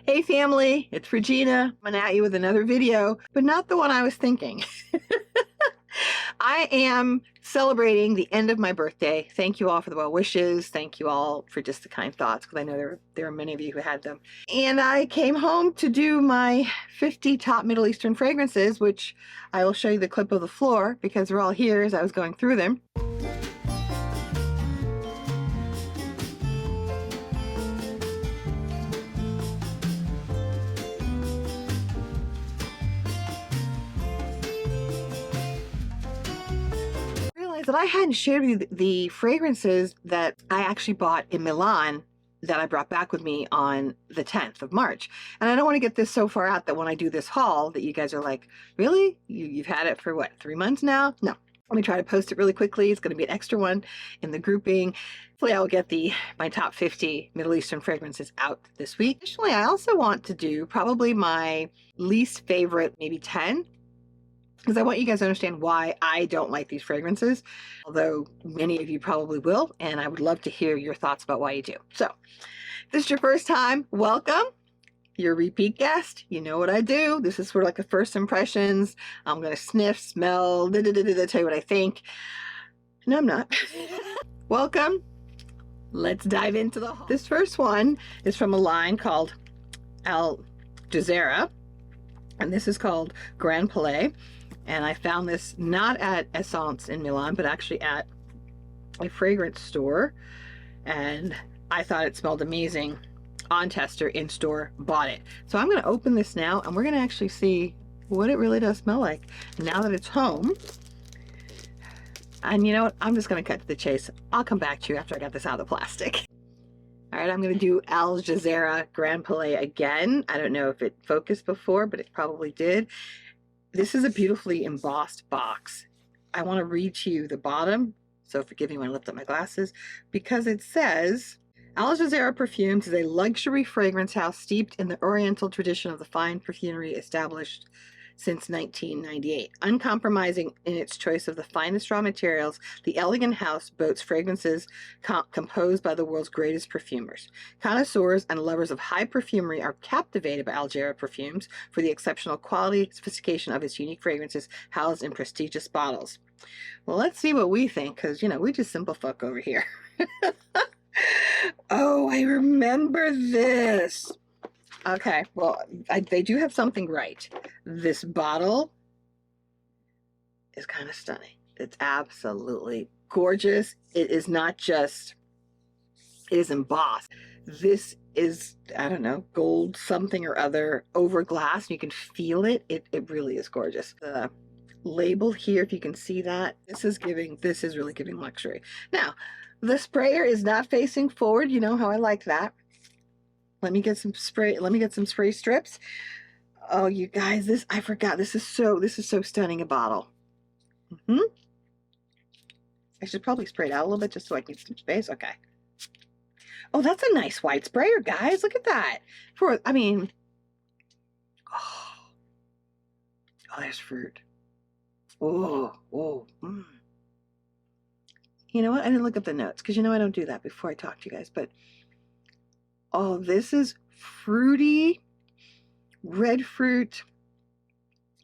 Hey family, it's Regina. I'm at you with another video, but not the one I was thinking. I am celebrating the end of my birthday. Thank you all for the well wishes. Thank you all for just the kind thoughts, because I know there are many of you who had them. And I came home to do my 50 top Middle Eastern fragrances, which I will show you the clip of the floor because they're all here as I was going through them. That I hadn't shared with you the fragrances that I actually bought in Milan that I brought back with me on the 10th of March. And I don't want to get this so far out that when I do this haul that you guys are like, really? You've had it for what, 3 months now? No. Let me try to post it really quickly. It's going to be an extra one in the grouping. Hopefully I will get my top 50 Middle Eastern fragrances out this week. Additionally, I also want to do probably my least favorite, maybe 10, because I want you guys to understand why I don't like these fragrances, although many of you probably will, and I would love to hear your thoughts about why you do. So, if this is your first time, welcome. You're a repeat guest. You know what I do. This is sort of like a first impressions. I'm going to sniff, smell, tell you what I think. No, I'm not. Welcome. Let's dive into the haul. This first one is from a line called Al Jazeera, and this is called Grand Palais. And I found this not at Esxence in Milan, but actually at a fragrance store. And I thought it smelled amazing on tester, in store, bought it. So I'm going to open this now and we're going to actually see what it really does smell like now that it's home. And you know what? I'm just going to cut to the chase. I'll come back to you after I got this out of the plastic. All right, I'm going to do Al Jazeera Grand Palais again. I don't know if it focused before, but it probably did. This is a beautifully embossed box. I want to read to you the bottom, so forgive me when I lift up my glasses, because it says, Al Jazeera Perfumes is a luxury fragrance house steeped in the oriental tradition of the fine perfumery established since 1998. Uncompromising in its choice of the finest raw materials, the elegant house boasts fragrances composed by the world's greatest perfumers. Connoisseurs and lovers of high perfumery are captivated by Al Jazeera Perfumes for the exceptional quality and sophistication of its unique fragrances housed in prestigious bottles. Well, let's see what we think, because, you know, we just simple fuck over here. Oh, I remember this. Okay, well, they do have something right. This bottle is kind of stunning. It's absolutely gorgeous. It is not just, it is embossed. This is, I don't know, gold something or other over glass. You can feel it. It really is gorgeous. The label here, if you can see that, this is really giving luxury. Now, the sprayer is not facing forward. You know how I like that. Let me get some spray. Let me get some spray strips. Oh, you guys, I forgot. This is so stunning a bottle. I should probably spray it out a little bit just so I can get some space. Okay. Oh, that's a nice white sprayer, guys. Look at that. Oh, there's fruit. Oh. You know what? I didn't look up the notes because, you know, I don't do that before I talk to you guys, but oh, this is fruity, red fruit,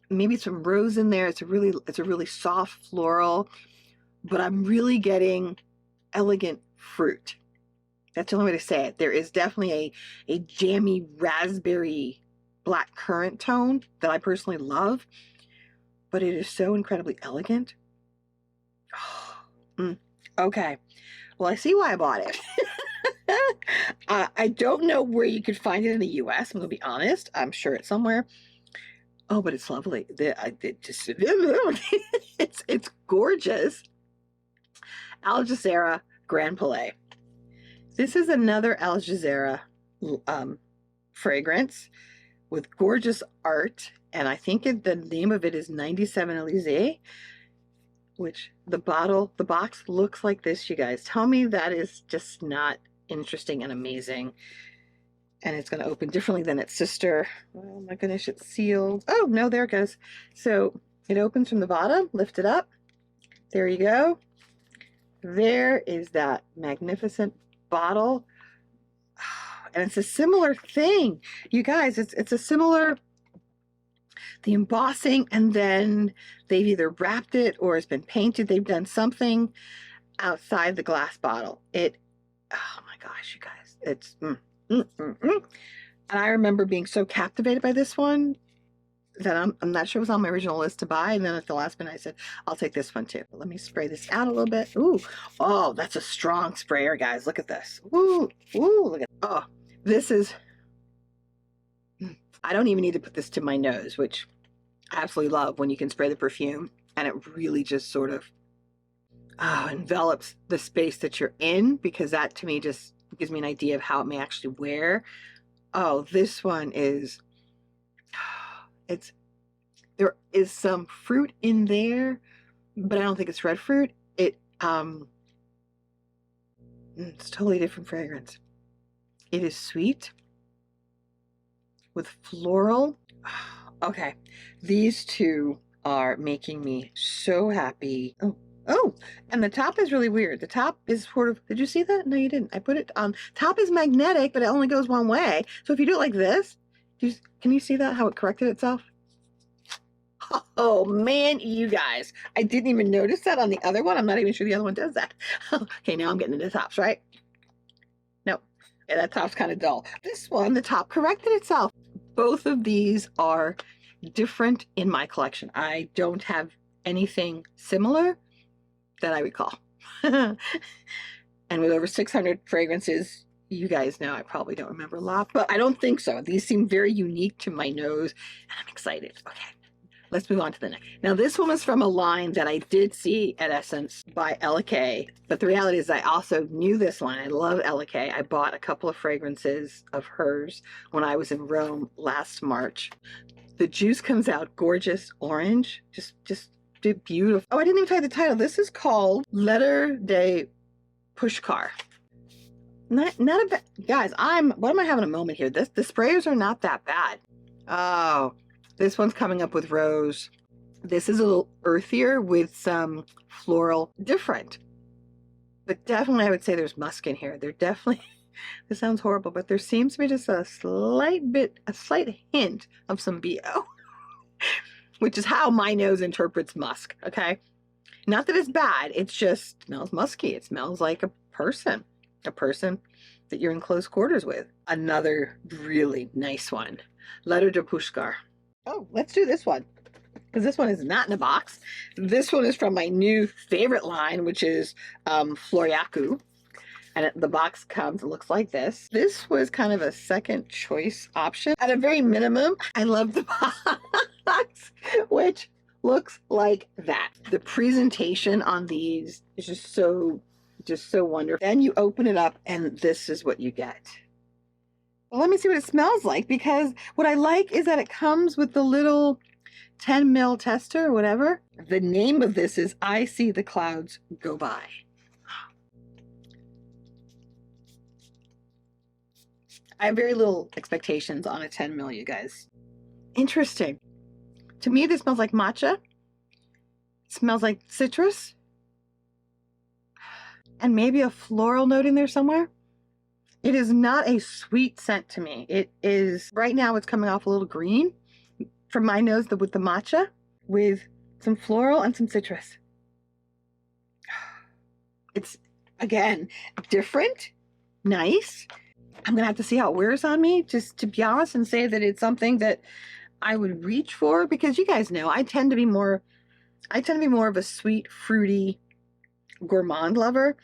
maybe some rose in there. It's a really soft floral, but I'm really getting elegant fruit. That's the only way to say it. There is definitely a jammy raspberry black currant tone that I personally love, but it is so incredibly elegant. Okay. Well, I see why I bought it. I don't know where you could find it in the US. I'm going to be honest. I'm sure it's somewhere. Oh, but it's lovely. It's gorgeous. Al Jazeera Grand Palais. This is another Al Jazeera fragrance with gorgeous art, and I think the name of it is 97 Elysée. Which the box looks like this, you guys. Tell me that is just not interesting and amazing. And it's going to open differently than its sister. Oh my goodness, it's sealed. Oh no, there it goes. So it opens from the bottom, lift it up. There you go. There is that magnificent bottle. and it's a similar thing. You guys, it's a similar, the embossing, and then they've either wrapped it or it's been painted. They've done something outside the glass bottle. Oh my gosh, you guys, it's And I remember being so captivated by this one that I'm not sure it was on my original list to buy. And then at the last minute, I said, I'll take this one too. Let me spray this out a little bit. Ooh, oh, that's a strong sprayer, guys. Look at this. Ooh, look at, oh, this is, I don't even need to put this to my nose, which I absolutely love when you can spray the perfume and it really just sort of envelops the space that you're in, because that to me just gives me an idea of how it may actually wear. Oh, this one is, there is some fruit in there, but I don't think it's red fruit. It's totally different fragrance. It is sweet with floral. Okay, these two are making me so happy. Oh, and the top is really weird. The top is sort of, did you see that? No, you didn't. I put it on. Top is magnetic, but it only goes one way. So if you do it like this, can you see that, how it corrected itself? Oh man, you guys, I didn't even notice that on the other one. I'm not even sure the other one does that. Okay, now I'm getting into the tops, right? No, yeah, that top's kind of dull. This one, the top corrected itself. Both of these are different in my collection. I don't have anything similar that I recall. And with over 600 fragrances, you guys know I probably don't remember a lot, but I don't think so. These seem very unique to my nose, and I'm excited. Okay, let's move on to the next. Now, this one was from a line that I did see at Esxence by Ella K, but the reality is I also knew this line. I love Ella K. I bought a couple of fragrances of hers when I was in Rome last March. The juice comes out gorgeous orange, just beautiful. Oh, I didn't even tell you the title. This is called Letter de Pushkar. Not a bad, guys, what am I having a moment here? The sprayers are not that bad. Oh, this one's coming up with rose. This is a little earthier with some floral, different. But definitely I would say there's musk in here. There definitely, this sounds horrible, but there seems to be just a slight hint of some BO. Which is how my nose interprets musk, okay? Not that it's bad, it just smells musky. It smells like a person that you're in close quarters with. Another really nice one, Letter de Pushkar. Oh, let's do this one, because this one is not in a box. This one is from my new favorite line, which is Floriacu. And the box comes, it looks like this. This was kind of a second choice option. At a very minimum, I love the box, which looks like that. The presentation on these is just so wonderful. Then you open it up and this is what you get. Well, let me see what it smells like, because what I like is that it comes with the little 10 ml tester or whatever. The name of this is I See the Clouds Go By. I have very little expectations on a 10 ml, you guys. Interesting. To me, this smells like matcha. It smells like citrus. And maybe a floral note in there somewhere. It is not a sweet scent to me. It is, right now it's coming off a little green from my nose with the matcha, with some floral and some citrus. It's, again, different, nice. I'm gonna have to see how it wears on me, just to be honest, and say that it's something that I would reach for, because you guys know I tend to be more of a sweet, fruity, gourmand lover,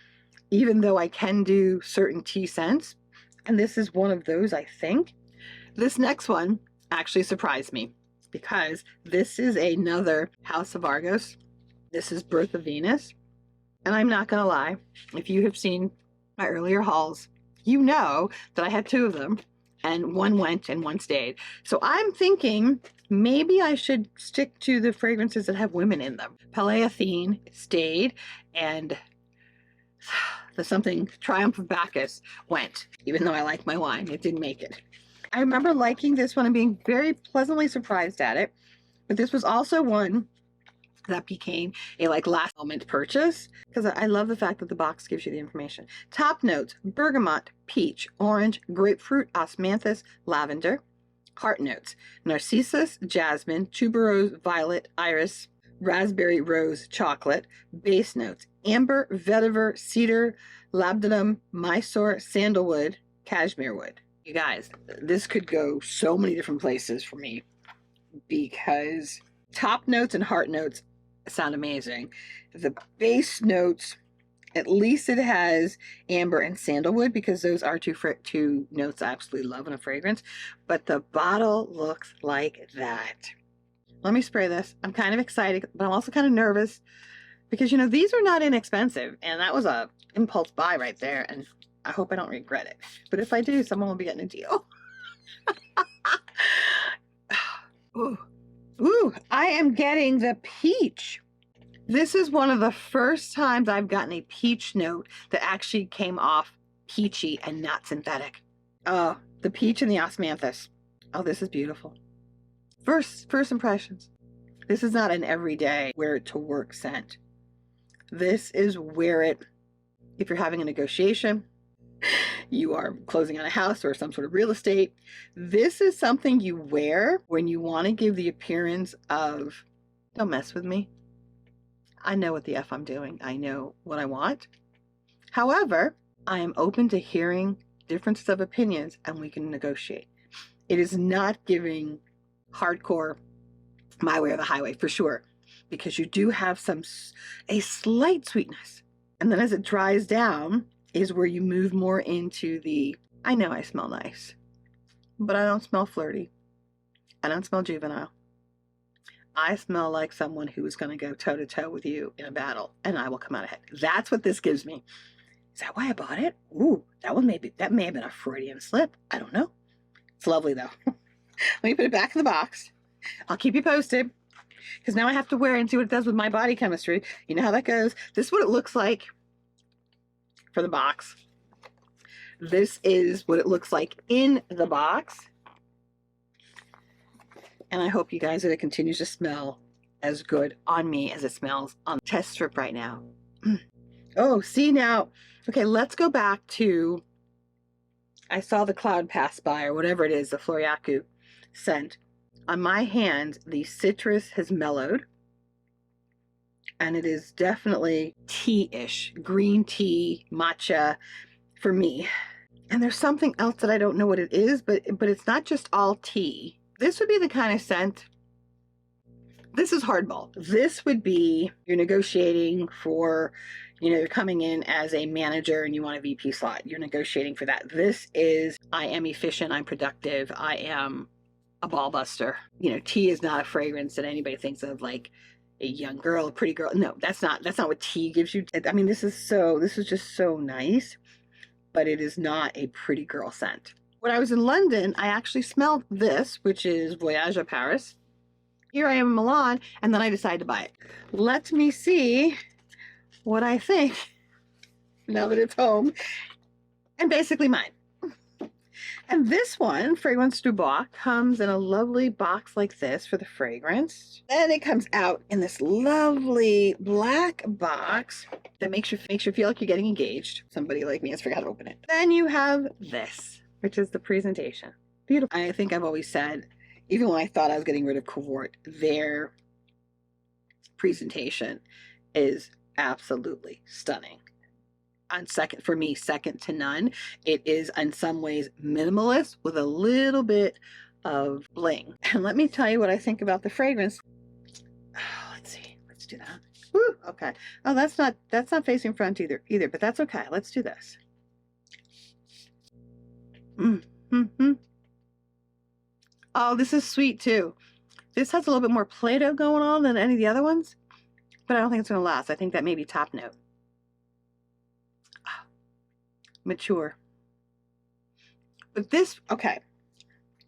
even though I can do certain tea scents, and this is one of those, I think. This next one actually surprised me, because this is another House of Argos. This is Birth of Venus, and I'm not gonna lie, if you have seen my earlier hauls, you know that I had two of them, and one went and one stayed. So I'm thinking maybe I should stick to the fragrances that have women in them. Palais Athene stayed, and the something Triumph of Bacchus went, even though I like my wine. It didn't make it. I remember liking this one and being very pleasantly surprised at it, but this was also one that became a like last moment purchase because I love the fact that the box gives you the information. Top notes: bergamot, peach, orange, grapefruit, osmanthus, lavender. Heart notes: narcissus, jasmine, tuberose, violet, iris, raspberry, rose, chocolate. Base notes: amber, vetiver, cedar, labdanum, mysore, sandalwood, cashmere wood. You guys, this could go so many different places for me because top notes and heart notes sound amazing. The base notes, at least it has amber and sandalwood because those are two notes I absolutely love in a fragrance. But the bottle looks like that. Let me spray this. I'm kind of excited, but I'm also kind of nervous because, you know, these are not inexpensive. And that was a impulse buy right there. And I hope I don't regret it. But if I do, someone will be getting a deal. Ooh. Ooh, I am getting the peach. This is one of the first times I've gotten a peach note that actually came off peachy and not synthetic. Oh, the peach and the osmanthus. Oh, this is beautiful. First impressions. This is not an everyday wear it to work scent. This is wear it if you're having a negotiation, you are closing on a house or some sort of real estate. This is something you wear when you want to give the appearance of, don't mess with me. I know what the F I'm doing. I know what I want. However, I am open to hearing differences of opinions and we can negotiate. It is not giving hardcore my way or the highway for sure, because you do have a slight sweetness. And then as it dries down is where you move more into the, I know I smell nice, but I don't smell flirty. I don't smell juvenile. I smell like someone who is going to go toe to toe with you in a battle and I will come out ahead. That's what this gives me. Is that why I bought it? Ooh, that may have been a Freudian slip. I don't know. It's lovely though. Let me put it back in the box. I'll keep you posted because now I have to wear it and see what it does with my body chemistry. You know how that goes. This is what it looks like for the box. This is what it looks like in the box. And I hope you guys that it continues to smell as good on me as it smells on the test strip right now. Oh, see now. Okay, let's go back to, I saw the cloud pass by or whatever it is, the Floriaku scent. On my hand, the citrus has mellowed. And it is definitely tea-ish, green tea, matcha for me. And there's something else that I don't know what it is, but it's not just all tea. This would be the kind of scent, this is hardball. This would be, you're negotiating for, you know, you're coming in as a manager and you want a VP slot. You're negotiating for that. This is, I am efficient, I'm productive, I am a ball buster. You know, tea is not a fragrance that anybody thinks of like a young girl, a pretty girl. No, that's not what tea gives you. I mean, this is just so nice, but it is not a pretty girl scent. When I was in London, I actually smelled this, which is Voyage à Paris. Here I am in Milan, and then I decided to buy it. Let me see what I think now that it's home and basically mine. And this one, Fragrance du Bois, comes in a lovely box like this for the fragrance. And it comes out in this lovely black box that makes you feel like you're getting engaged. Somebody like me has forgot to open it. Then you have this, which is the presentation. Beautiful. I think I've always said, even when I thought I was getting rid of Covort, their presentation is absolutely stunning. For me, second to none. It is in some ways minimalist with a little bit of bling. And let me tell you what I think about the fragrance. Oh, let's see. Let's do that. Woo, okay. Oh, that's not facing front either, but that's okay. Let's do this. Oh, this is sweet too. This has a little bit more Play-Doh going on than any of the other ones, but I don't think it's going to last. I think that may be top note. Mature. But this, okay.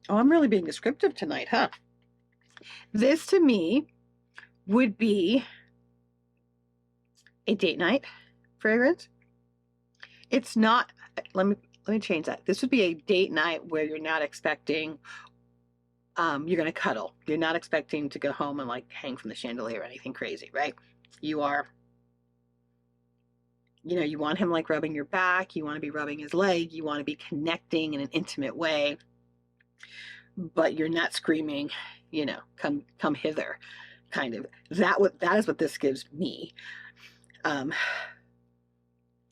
Oh, I'm really being descriptive tonight, huh? This to me would be a date night fragrance. It's not, let me change that. This would be a date night where you're not expecting you're going to cuddle. You're not expecting to go home and like hang from the chandelier or anything crazy, right? You are, you know, you want him like rubbing your back. You want to be rubbing his leg. You want to be connecting in an intimate way, but you're not screaming, you know, come hither, kind of. That is what this gives me.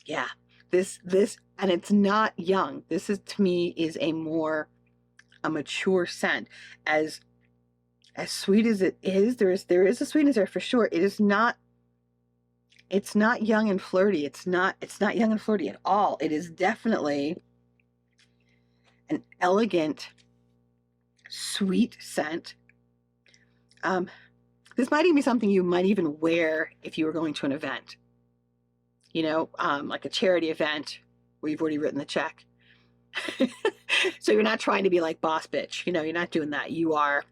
Yeah, this, and it's not young. This is, to me, is a mature scent. As sweet as it is, there is a sweetness there for sure. It's not young and flirty. It's not young and flirty at all. It is definitely an elegant, sweet scent. This might even be something you might even wear if you were going to an event, you know, like a charity event where you've already written the check. So you're not trying to be like boss bitch, you know, you're not doing that. You are,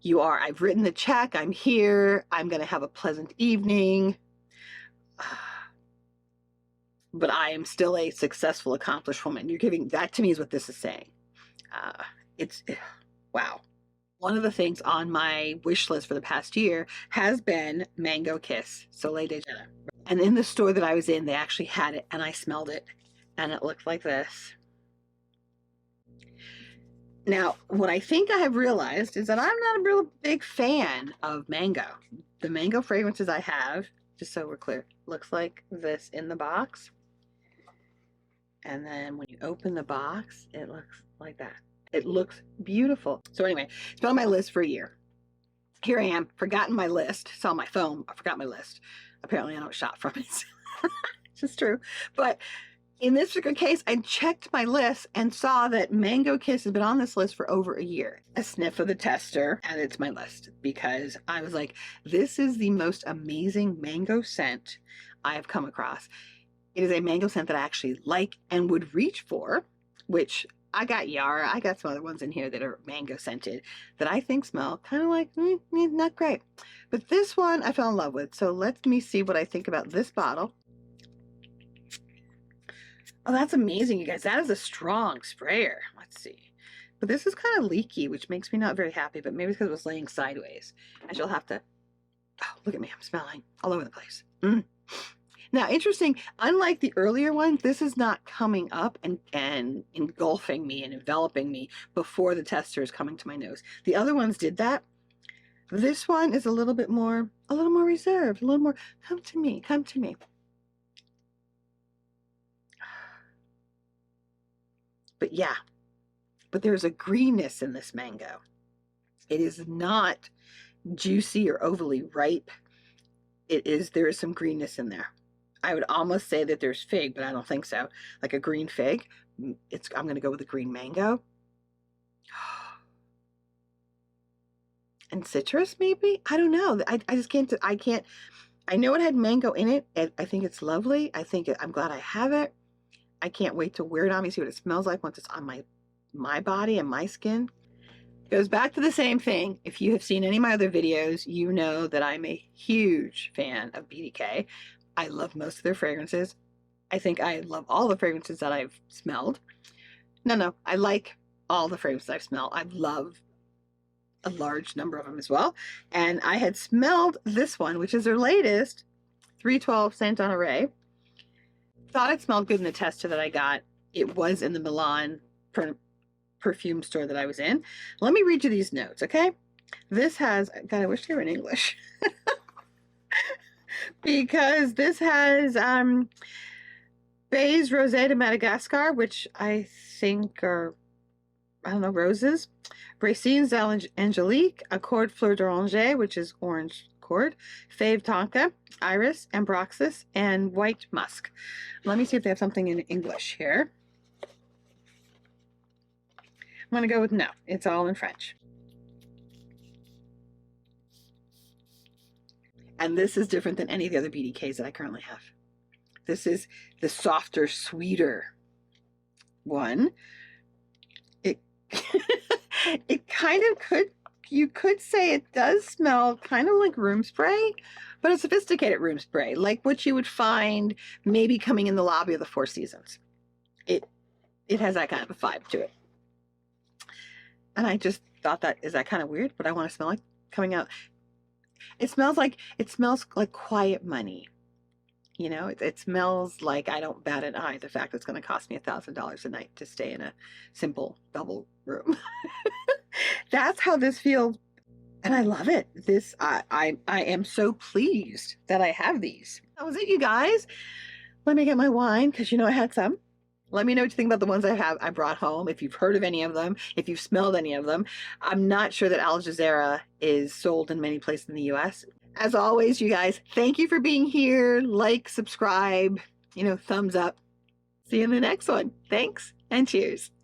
I've written the check, I'm here, I'm going to have a pleasant evening, but I am still a successful, accomplished woman. You're giving, that to me is what this is saying. It's, wow. One of the things on my wish list for the past year has been Mango Kiss, Soleil de Jenna. And in the store that I was in, they actually had it, and I smelled it, and it looked like this. Now, what I think I have realized is that I'm not a real big fan of mango. The mango fragrances I have, just so we're clear, looks like this in the box. And then when you open the box, it looks like that. It looks beautiful. So anyway, it's been on my list for a year. Here I am, forgotten my list. It's on my phone. I forgot my list. Apparently I don't shop from it. It's just true. But in this particular case, I checked my list and saw that Mango Kiss has been on this list for over a year. A sniff of the tester added to my list because I was like, this is the most amazing mango scent I have come across. It is a mango scent that I actually like and would reach for, which I got Yara. I got some other ones in here that are mango scented that I think smell kind of like, not great. But this one I fell in love with. So let me see what I think about this bottle. Oh, that's amazing, you guys. That is a strong sprayer. Let's see. But this is kind of leaky, which makes me not very happy, but maybe it's because it was laying sideways. I shall have to, oh, look at me. I'm smelling all over the place. Now, interesting, unlike the earlier ones, this is not coming up and engulfing me and enveloping me before the tester is coming to my nose. The other ones did that. This one is a little more reserved, a little more, come to me, come to me. But yeah, but there's a greenness in this mango. It is not juicy or overly ripe. There is some greenness in there. I would almost say that there's fig, but I don't think so. Like a green fig. I'm going to go with a green mango. And citrus, maybe? I don't know. I just can't, I know it had mango in it. I think it's lovely. I'm glad I have it. I can't wait to wear it on me, see what it smells like once it's on my body and my skin. It goes back to the same thing. If you have seen any of my other videos, you know that I'm a huge fan of BDK. I love most of their fragrances. I think I love all the fragrances that I've smelled. No, I like all the fragrances I've smelled. I love a large number of them as well. And I had smelled this one, which is their latest, 312 Saint Honoré. Thought it smelled good in the tester that I got. It was in the Milan perfume store that I was in. Let me read you these notes, okay? This has, God, I wish they were in English. Because this has Bays Rosé de Madagascar, which I think are, I don't know, roses. Racines Angelique, Accord Fleur d'Oranger, which is orange accord, Fave Tonka, Iris, Ambroxus, and White Musk. Let me see if they have something in English here. I'm going to go with no. It's all in French. And this is different than any of the other BDKs that I currently have. This is the softer, sweeter one. It, it kind of could, you could say it does smell kind of like room spray, but a sophisticated room spray, like what you would find maybe coming in the lobby of the Four Seasons. It has that kind of a vibe to it. And I just thought that, is that kind of weird? But I want to smell like coming out. It smells like quiet money. You know, it smells like I don't bat an eye the fact it's going to cost me $1,000 a night to stay in a simple double room. That's how this feels, and I love it. This I am so pleased that I have these. That was it, you guys. Let me get my wine because you know I had some. Let me know what you think about the ones I brought home. If you've heard of any of them, if you've smelled any of them. I'm not sure that Al Jazeera is sold in many places in the US. As always, you guys, thank you for being here. Like, subscribe, thumbs up. See you in the next one. Thanks and cheers.